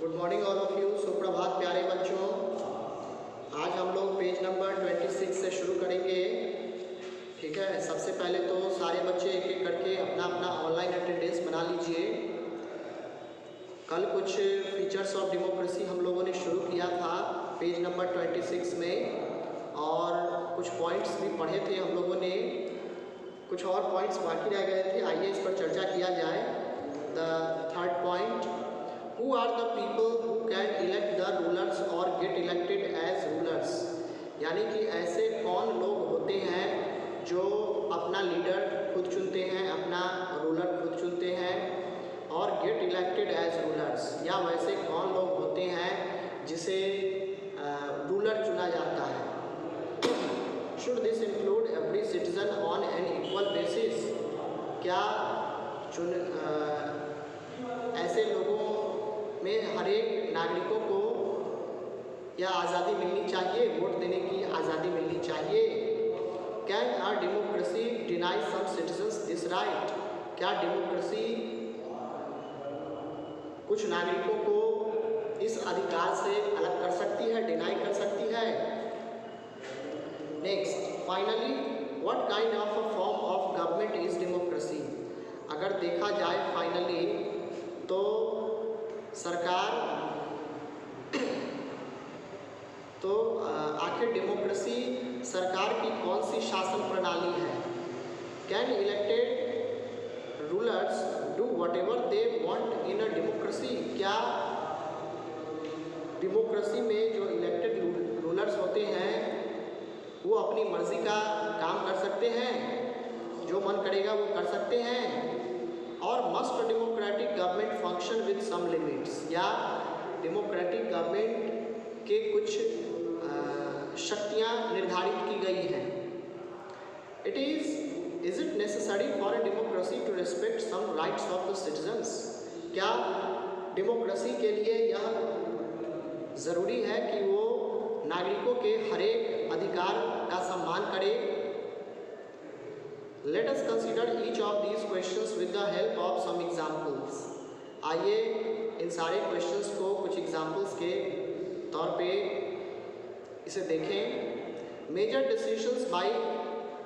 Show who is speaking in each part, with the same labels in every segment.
Speaker 1: Good morning all of you. सुप्रभात प्यारे बच्चों। आज हम लोग पेज नंबर 26 से शुरू करेंगे। ठीक है, सबसे पहले तो सारे बच्चे एक एक करके अपना अपना ऑनलाइन अटेंडेंस बना लीजिए। कल कुछ फीचर्स ऑफ डेमोक्रेसी हम लोगों ने शुरू किया था पेज नंबर 26 में, और कुछ पॉइंट्स भी पढ़े थे हम लोगों ने। कुछ और पॉइंट्स बाकी रह गए थे, आइए इस पर चर्चा किया जाए। The third point, Who are the people who can elect the rulers or get elected as rulers? यानी कि ऐसे कौन लोग होते हैं जो अपना लीडर खुद चुनते हैं, अपना रूलर खुद चुनते हैं, और गेट इलेक्टेड एज रूलर्स, या वैसे कौन लोग होते हैं जिसे रूलर चुना जाता है। Should this include every citizen on an equal basis? क्या ऐसे लोगों में हर एक नागरिकों को यह आज़ादी मिलनी चाहिए, वोट देने की आज़ादी मिलनी चाहिए? Can our democracy deny some citizens this right? क्या डेमोक्रेसी कुछ नागरिकों को इस अधिकार से अलग कर सकती है, डिनाई कर सकती है? Next, finally, what kind of a form of government is democracy? अगर देखा जाए फाइनली तो सरकार तो आखिर डेमोक्रेसी सरकार की कौन सी शासन प्रणाली है? Can elected rulers do whatever they want in a democracy? क्या डेमोक्रेसी में जो इलेक्टेड रूलर्स होते हैं वो अपनी मर्जी का काम कर सकते हैं, जो मन करेगा वो कर सकते हैं? और must democratic government function with some limits? या डेमोक्रेटिक गवर्नमेंट के कुछ शक्तियाँ निर्धारित की गई हैं? Is it necessary for a democracy to respect some rights of the citizens? क्या डेमोक्रेसी के लिए यह ज़रूरी है कि वो नागरिकों के हर एक अधिकार का सम्मान करे? Let us consider each of these questions with the help of some examples. आइए इन सारे क्वेश्चंस को कुछ एग्जाम्पल्स के तौर पे इसे देखें। Major decisions by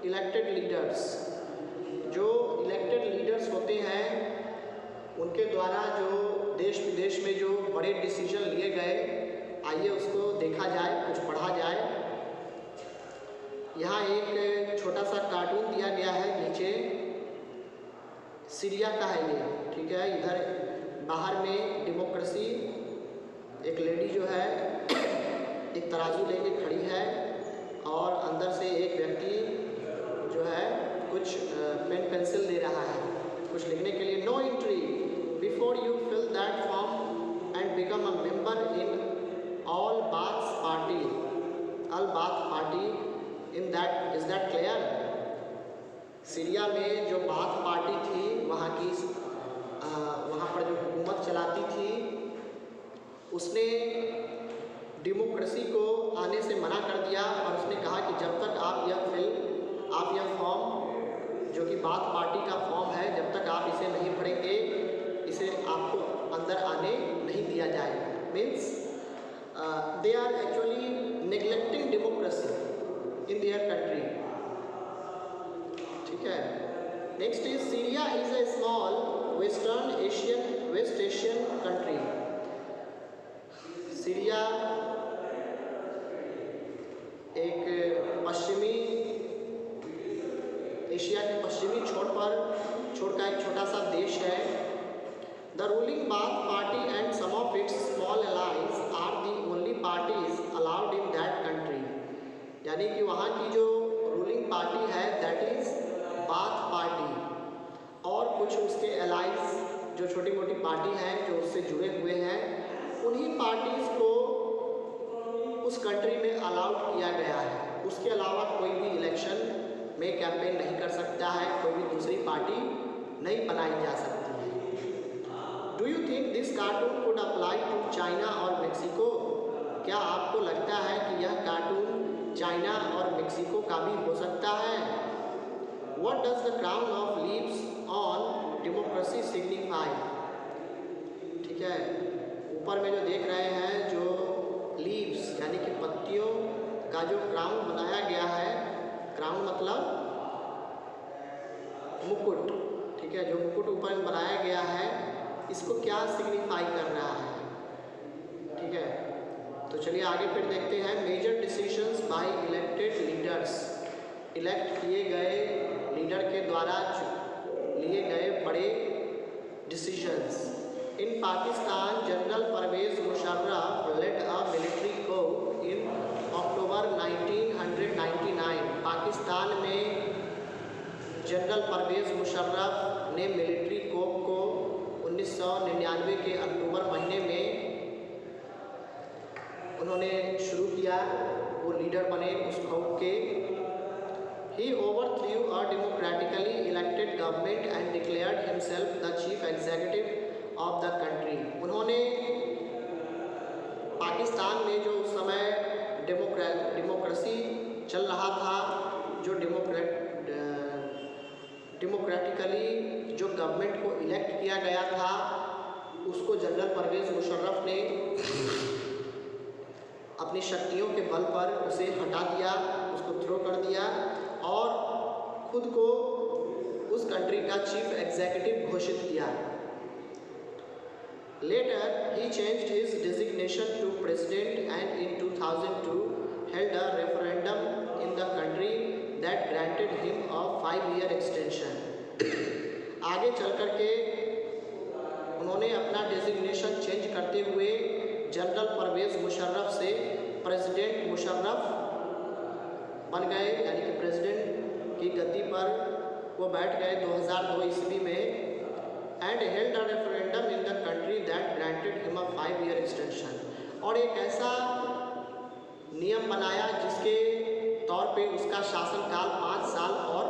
Speaker 1: elected leaders, जो इलेक्टेड लीडर्स होते हैं उनके द्वारा जो देश विदेश में जो बड़े डिसीजन लिए गए, आइए उसको देखा जाए, कुछ पढ़ा जाए। यहाँ एक छोटा सा कार्टून दिया गया है, नीचे सीरिया का है ये, ठीक है। इधर बाहर में डेमोक्रेसी, एक लेडी जो है एक तराजू लेके खड़ी है, और अंदर से एक व्यक्ति जो है कुछ पेन पेंसिल दे रहा है कुछ लिखने के लिए। No entry before you fill that form and become a member in all Baath party in that, is that clear? Syria में जो बाथ पार्टी थी, वहाँ पर जो हुकूमत चलाती थी, उसने डेमोक्रेसी को आने से मना कर दिया, और उसने कहा कि जब तक आप यह फॉर्म जो कि बाथ पार्टी का फॉर्म है, जब तक आप इसे नहीं भरेंगे, इसे आपको अंदर आने नहीं दिया जाएगा। Means they are actually neglecting democracy in their country, ठीक है। Next is Syria is a small West Asian country. Syria एक पश्चिमी एशिया के पश्चिमी छोर का एक छोटा सा देश है। The ruling Baath party and some of its small allies are the only parties allowed in that country. यानी कि वहाँ की जो रूलिंग पार्टी है दैट इज़ बाथ पार्टी, और कुछ उसके एलाइज जो छोटी मोटी पार्टी हैं जो उससे जुड़े हुए हैं, उन्हीं पार्टीज़ को उस कंट्री में अलाउड किया गया है। उसके अलावा कोई भी इलेक्शन में कैंपेन नहीं कर सकता है, कोई भी दूसरी पार्टी नहीं बनाई जा सकती है। Do you think this cartoon could apply to China और मेक्सिको? क्या आपको लगता है कि यह कार्टून चाइना और मेक्सिको का भी हो सकता है? What does the crown of leaves on democracy signify? ठीक है, ऊपर में जो देख रहे हैं, जो लीव्स यानी कि पत्तियों का जो क्राउन बनाया गया है, क्राउन मतलब मुकुट, ठीक है, जो मुकुट ऊपर में बनाया गया है, इसको क्या सिग्निफाई कर रहा है, ठीक है। तो चलिए आगे फिर देखते हैं। Major decisions by elected leaders, elect किए गए लीडर के द्वारा लिए गए बड़े decisions. In Pakistan, general Pervez Musharraf led a military coup in अक्टूबर 1999। पाकिस्तान में जनरल परवेज मुशर्रफ ने मिलिट्री कोप को 1999 के अक्टूबर महीने में उन्होंने शुरू किया, वो लीडर बने उस खौफ के। He overthrew a democratically elected government and declared himself the chief executive of the country. उन्होंने पाकिस्तान में जो उस समय डेमोक्रेसी चल रहा था, जो डेमोक्रेटिकली जो गवर्नमेंट को इलेक्ट किया गया था, उसको जनरल परवेज मुशर्रफ ने अपनी शक्तियों के बल पर उसे हटा दिया, उसको थ्रो कर दिया और खुद को उस कंट्री का चीफ एग्जीक्यूटिव घोषित किया। Later he changed his designation to president and in 2002 held a referendum in the country that granted him a 5-year extension. आगे चल कर के उन्होंने अपना डेजिग्नेशन चेंज करते हुए जनरल परवेज मुशर्रफ से प्रेसिडेंट मुशर्रफ बन गए, यानी कि प्रेसिडेंट की गद्दी पर वो बैठ गए 2002 ईस्वी में। And held a referendum in the country that granted him a 5-year extension. और एक ऐसा नियम बनाया जिसके तौर पे उसका शासनकाल 5 साल और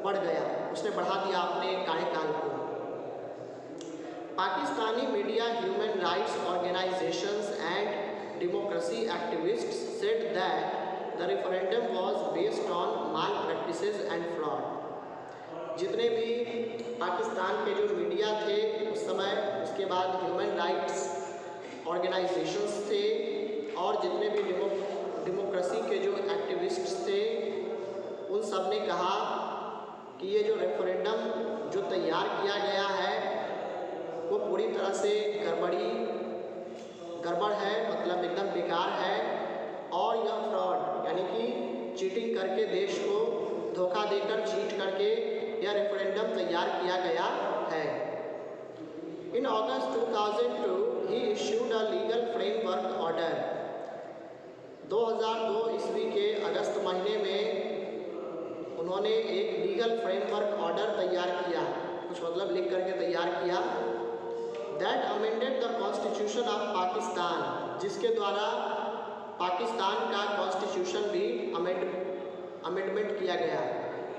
Speaker 1: बढ़ गया, उसने बढ़ा दिया अपने कार्यकाल को। Pakistani media, human rights organisations and democracy activists said that the referendum was based on malpractices and fraud. जितने भी पाकिस्तान के जो मीडिया थे उस समय, उसके बाद ह्यूमन राइट्स ऑर्गेनाइजेशंस थे और जितने भी डेमोक्रेसी के जो एक्टिविस्ट्स थे, उन सब ने कहा कि ये जो रेफरेंडम जो तैयार किया गया है वो पूरी तरह से गड़बड़ है, मतलब एकदम बेकार है, और यह फ्रॉड यानी कि चीटिंग करके, देश को धोखा देकर, चीट करके यह रेफरेंडम तैयार किया गया है। इन अगस्त 2002 ही issued a legal framework order. 2002 ईस्वी के अगस्त महीने में उन्होंने एक लीगल फ्रेमवर्क ऑर्डर तैयार किया, कुछ मतलब लिख करके तैयार किया। That amended the constitution of Pakistan, जिसके द्वारा पाकिस्तान का कॉन्स्टिट्यूशन भी अमेंडमेंट किया गया,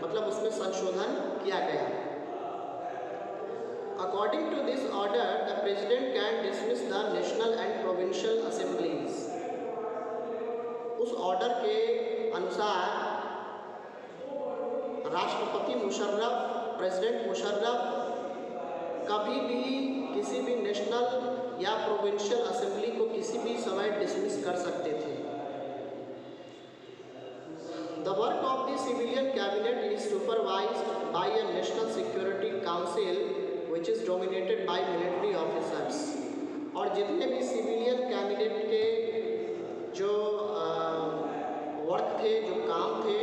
Speaker 1: मतलब उसमें संशोधन किया गया। According to this order the president can dismiss the national and provincial assemblies. उस ऑर्डर के अनुसार राष्ट्रपति मुशर्रफ, प्रेसिडेंट मुशर्रफ कभी भी किसी भी नेशनल या प्रोविंशियल असेंबली को किसी भी समय डिसमिस कर सकते थे। The work of the civilian cabinet is supervised by a national security council which is dominated by military officers. और जितने भी सिविलियन कैबिनेट के जो वर्क थे, जो काम थे,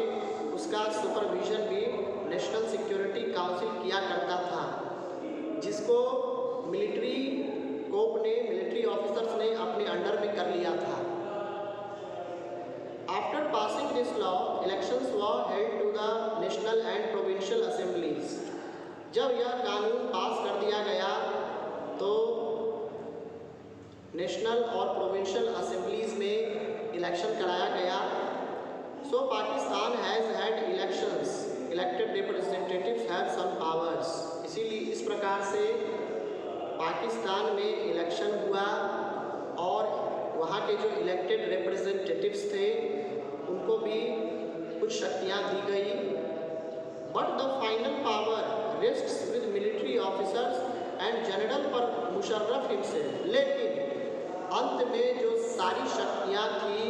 Speaker 1: उसका सुपरविजन भी नेशनल सिक्योरिटी काउंसिल किया करता था, जिसको मिलिट्री कोप ने, मिलिट्री ऑफिसर्स ने अपने अंडर में कर लिया था। After passing this law elections were held to the national and provincial assemblies. जब यह कानून पास कर दिया गया तो नेशनल और प्रोविंशियल असेंबलीज में इलेक्शन कराया गया। So Pakistan has had elections, elected representatives have some powers. इसीलिए इस प्रकार से पाकिस्तान में इलेक्शन हुआ और वहाँ के जो इलेक्टेड रिप्रेजेंटेटिव्स थे उनको भी कुछ शक्तियाँ दी गई। But the final power rests with military officers and general पर मुशर्रफ हिमसेल्फ। लेकिन अंत में जो सारी शक्तियाँ थी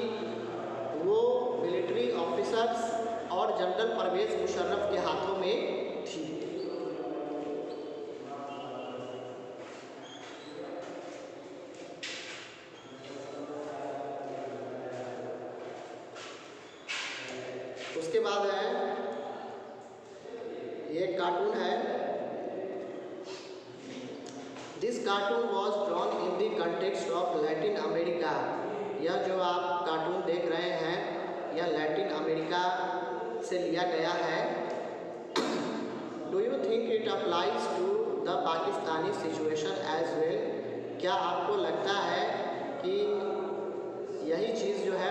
Speaker 1: वो मिलिट्री ऑफिसर्स और जनरल परवेज़ मुशर्रफ के हाथों में थी। उसके बाद है ये कार्टून है। This cartoon was drawn in the context of Latin America. यह जो आप कार्टून देख रहे हैं यह लैटिन अमेरिका से लिया गया है। Do you think it applies to the Pakistani situation as well. क्या आपको लगता है कि यही चीज़ जो है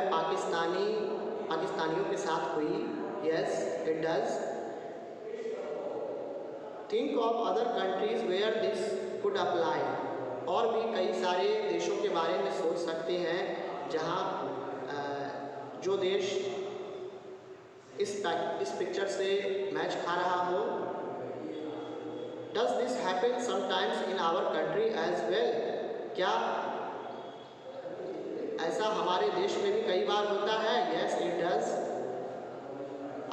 Speaker 1: पाकिस्तानियों के साथ हुई? Yes it does. Think of other countries where this could apply. और भी कई सारे देशों के बारे में सोच सकते हैं जहाँ जो देश इस पिक्चर से मैच खा रहा हो। Does this happen sometimes in our country as well. क्या ऐसा हमारे देश में भी कई बार होता है? Yes it does.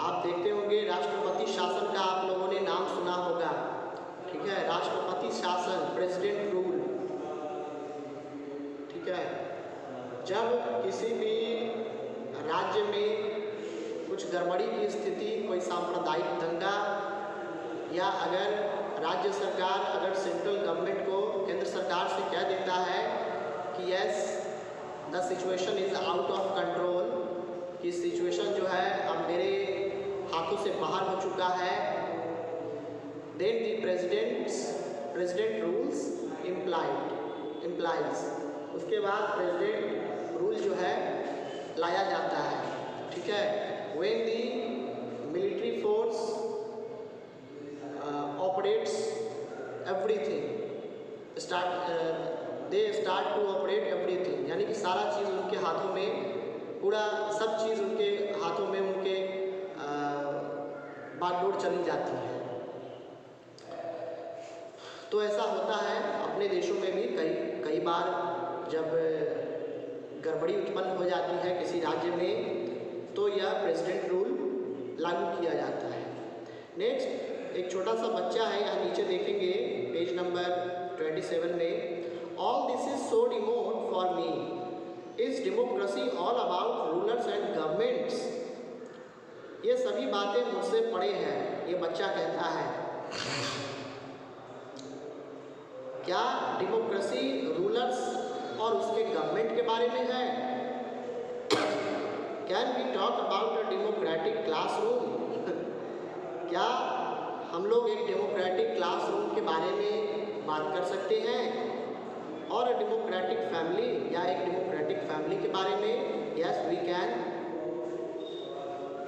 Speaker 1: आप देखते होंगे राष्ट्रपति शासन का आप लोगों ने नाम सुना होगा, ठीक है, राष्ट्रपति शासन, प्रेसिडेंट रूल, ठीक है। जब किसी भी राज्य में कुछ गड़बड़ी की स्थिति, कोई सांप्रदायिक दंगा, या अगर राज्य सरकार अगर सेंट्रल गवर्नमेंट को, केंद्र सरकार से कह देता है कि yes the situation is out of control, कि सिचुएशन जो है अब मेरे हाथों से बाहर हो चुका है, then the president rules implies. उसके बाद प्रेसिडेंट रूल जो है लाया जाता है, ठीक है। When the military force operates everything they start to operate everything, यानी कि सारा चीज़ उनके हाथों में, पूरा सब चीज़ उनके हाथों में, उनके बागडोर चली जाती है। तो ऐसा होता है अपने देशों में भी कई बार जब गड़बड़ी उत्पन्न हो जाती है किसी राज्य में, तो यह प्रेसिडेंट रूल लागू किया जाता है। नेक्स्ट एक छोटा सा बच्चा है, यहाँ नीचे देखेंगे पेज नंबर 27 में। All this is so remote for me, is democracy all about rulers and governments. ये सभी बातें मुझसे परे हैं, ये बच्चा कहता है। क्या डेमोक्रेसी रूलर्स और उसके गवर्नमेंट के बारे में है? Can we talk about a democratic classroom. क्या हम लोग एक डेमोक्रेटिक क्लासरूम के बारे में बात कर सकते हैं? और डेमोक्रेटिक फैमिली, या एक डेमोक्रेटिक फैमिली के बारे में? Yes we can.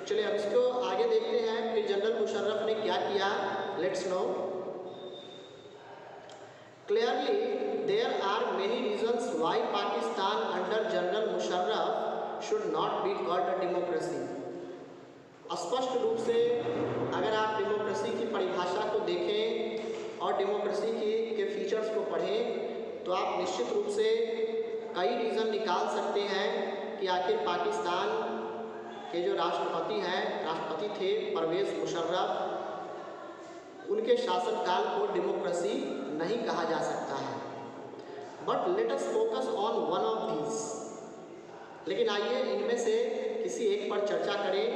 Speaker 1: चलिए अब इसको आगे देखते हैं कि जनरल मुशर्रफ ने क्या किया। Let's no. Clearly, there are many reasons why Pakistan under General Musharraf should not be called a democracy. स्पष्ट रूप से अगर आप डेमोक्रेसी की परिभाषा को देखें और डेमोक्रेसी के फीचर्स को पढ़ें तो आप निश्चित रूप से कई रीज़न निकाल सकते हैं कि आखिर पाकिस्तान के जो राष्ट्रपति थे परवेज़ मुशर्रफ, उनके शासनकाल को डेमोक्रेसी नहीं कहा जा सकता है। But let us focus on one of these. लेकिन आइए इनमें से किसी एक पर चर्चा करें,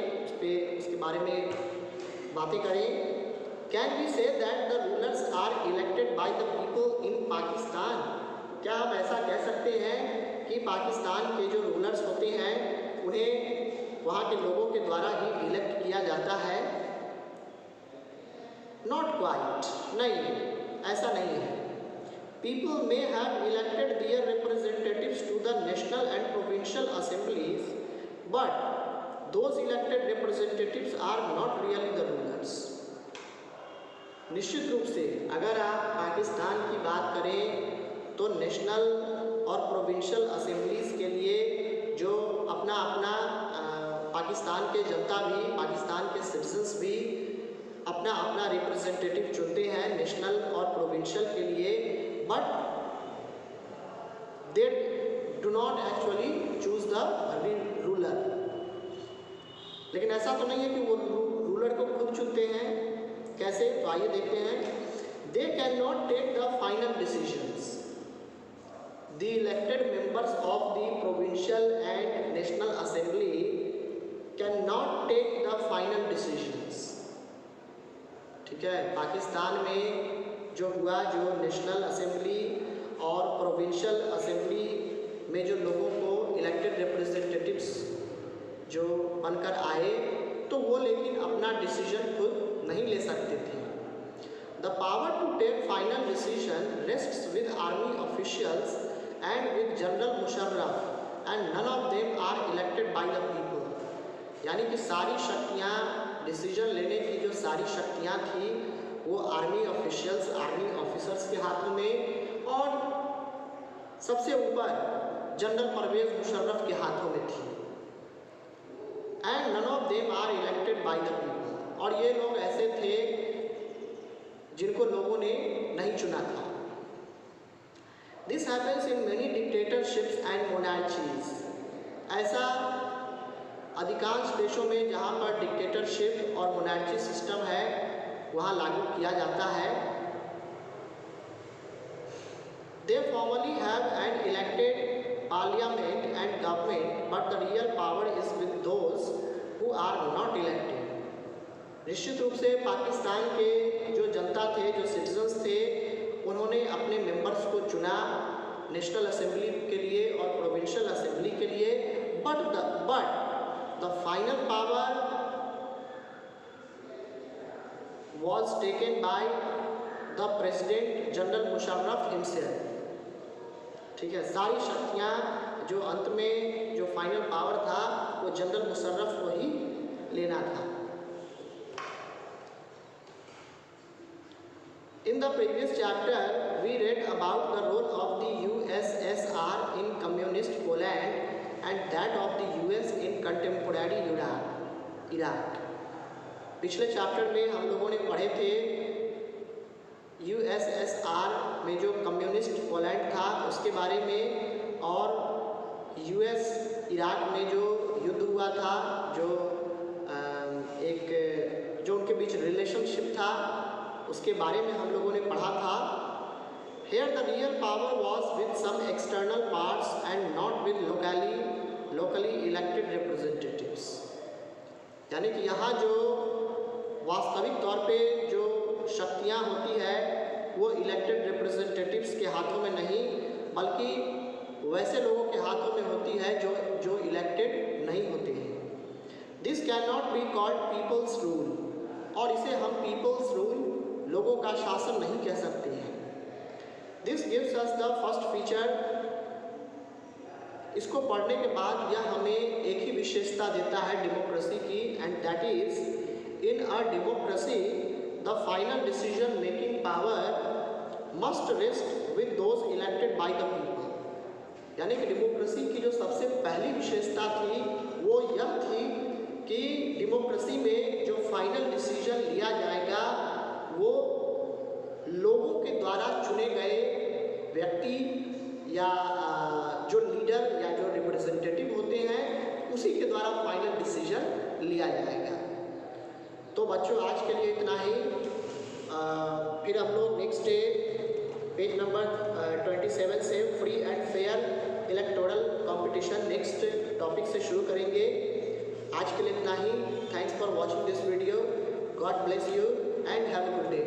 Speaker 1: उसके बारे में बातें करें। Can we say that the rulers are elected by the people in Pakistan. क्या हम ऐसा कह सकते हैं कि पाकिस्तान के जो रूलर्स होते हैं उन्हें वहाँ के लोगों के द्वारा ही इलेक्ट किया जाता है? नॉट क्वाइट, नहीं, ऐसा नहीं है। People may have elected their representatives to the national and provincial assemblies, but those elected representatives are not really the rulers. निश्चित रूप से अगर आप पाकिस्तान की बात करें तो नेशनल और प्रोविंशियल असेंबलीज के लिए जो अपना पाकिस्तान के जनता भी, पाकिस्तान के सिटीजन्स भी अपना अपना रिप्रेजेंटेटिव चुनते हैं नेशनल और प्रोविंशियल के लिए, but they do not actually choose the ruler. लेकिन ऐसा तो नहीं है कि वो रूलर को खुद चुनते हैं। कैसे? तो आइए देखते हैं। They can not take the final decisions. The elected members of the provincial and national assembly can not take the final decisions. ठीक है, पाकिस्तान में जो हुआ, जो नेशनल असेंबली और प्रोविंशियल असेंबली में जो लोगों को इलेक्टेड रिप्रेजेंटेटिव्स जो बनकर आए, तो वो लेकिन अपना डिसीजन खुद नहीं ले सकते थे। The power to take final decision rests with army officials and with general Musharraf and none of them are elected by the people. यानी कि सारी शक्तियाँ, डिसीजन लेने की जो सारी शक्तियाँ थी वो आर्मी ऑफिशियल्स, आर्मी ऑफिसर्स के हाथों में, और सबसे ऊपर जनरल परवेज मुशर्रफ के हाथों में थी। And none of them are elected by the people. और ये लोग ऐसे थे जिनको लोगों ने नहीं चुना था। This happens in many dictatorships and monarchies. ऐसा अधिकांश देशों में जहाँ पर डिक्टेटरशिप और मोनार्ची सिस्टम है वहाँ लागू किया जाता है। They formally have an elected parliament and government but the real power is with those who are not elected. निश्चित रूप से पाकिस्तान के जो जनता थे, जो सिटीजन्स थे, उन्होंने अपने मेंबर्स को चुना नेशनल असेंबली के लिए और प्रोविंशियल असेंबली के लिए, but the final power was taken by the president general Musharraf himself। ठीक है, सारी शक्तियाँ जो अंत में जो फाइनल पावर था वो जनरल मुशर्रफ को ही लेना था। In the previous chapter we read about the role of the USSR in communist Poland and that of the US in contemporary Iraq। पिछले चैप्टर में हम लोगों ने पढ़े थे USSR में जो कम्युनिस्ट पोलैंड था उसके बारे में, और US इराक में जो युद्ध हुआ था, जो जो उनके बीच रिलेशनशिप था, उसके बारे में हम लोगों ने पढ़ा था। Here the real power was with some external parts and not with locally elected representatives। यानी कि यहाँ जो वास्तविक तौर पे जो शक्तियाँ होती है वो इलेक्टेड रिप्रेजेंटेटिव्स के हाथों में नहीं, बल्कि वैसे लोगों के हाथों में होती है जो इलेक्टेड नहीं होते हैं। This can not be called people's rule, और इसे हम पीपल्स रूल, लोगों का शासन नहीं कह सकते हैं। This gives us the first feature. इसको पढ़ने के बाद यह हमें एक ही विशेषता देता है डेमोक्रेसी की, and that is in a democracy the final decision making power must rest with those elected by the people. यानी कि डेमोक्रेसी की जो सबसे पहली विशेषता थी वो यह थी कि डेमोक्रेसी में जो फाइनल डिसीजन लिया जाएगा वो लोगों के द्वारा चुने गए व्यक्ति या जो लीडर या जो रिप्रेजेंटेटिव होते हैं उसी के द्वारा फाइनल डिसीजन लिया जाएगा। तो बच्चों आज के लिए इतना ही। फिर हम लोग नेक्स्ट डे पेज नंबर 27 से free and fair electoral competition next topic से शुरू करेंगे। आज के लिए इतना ही। Thanks for watching this video. God bless you and have a good day.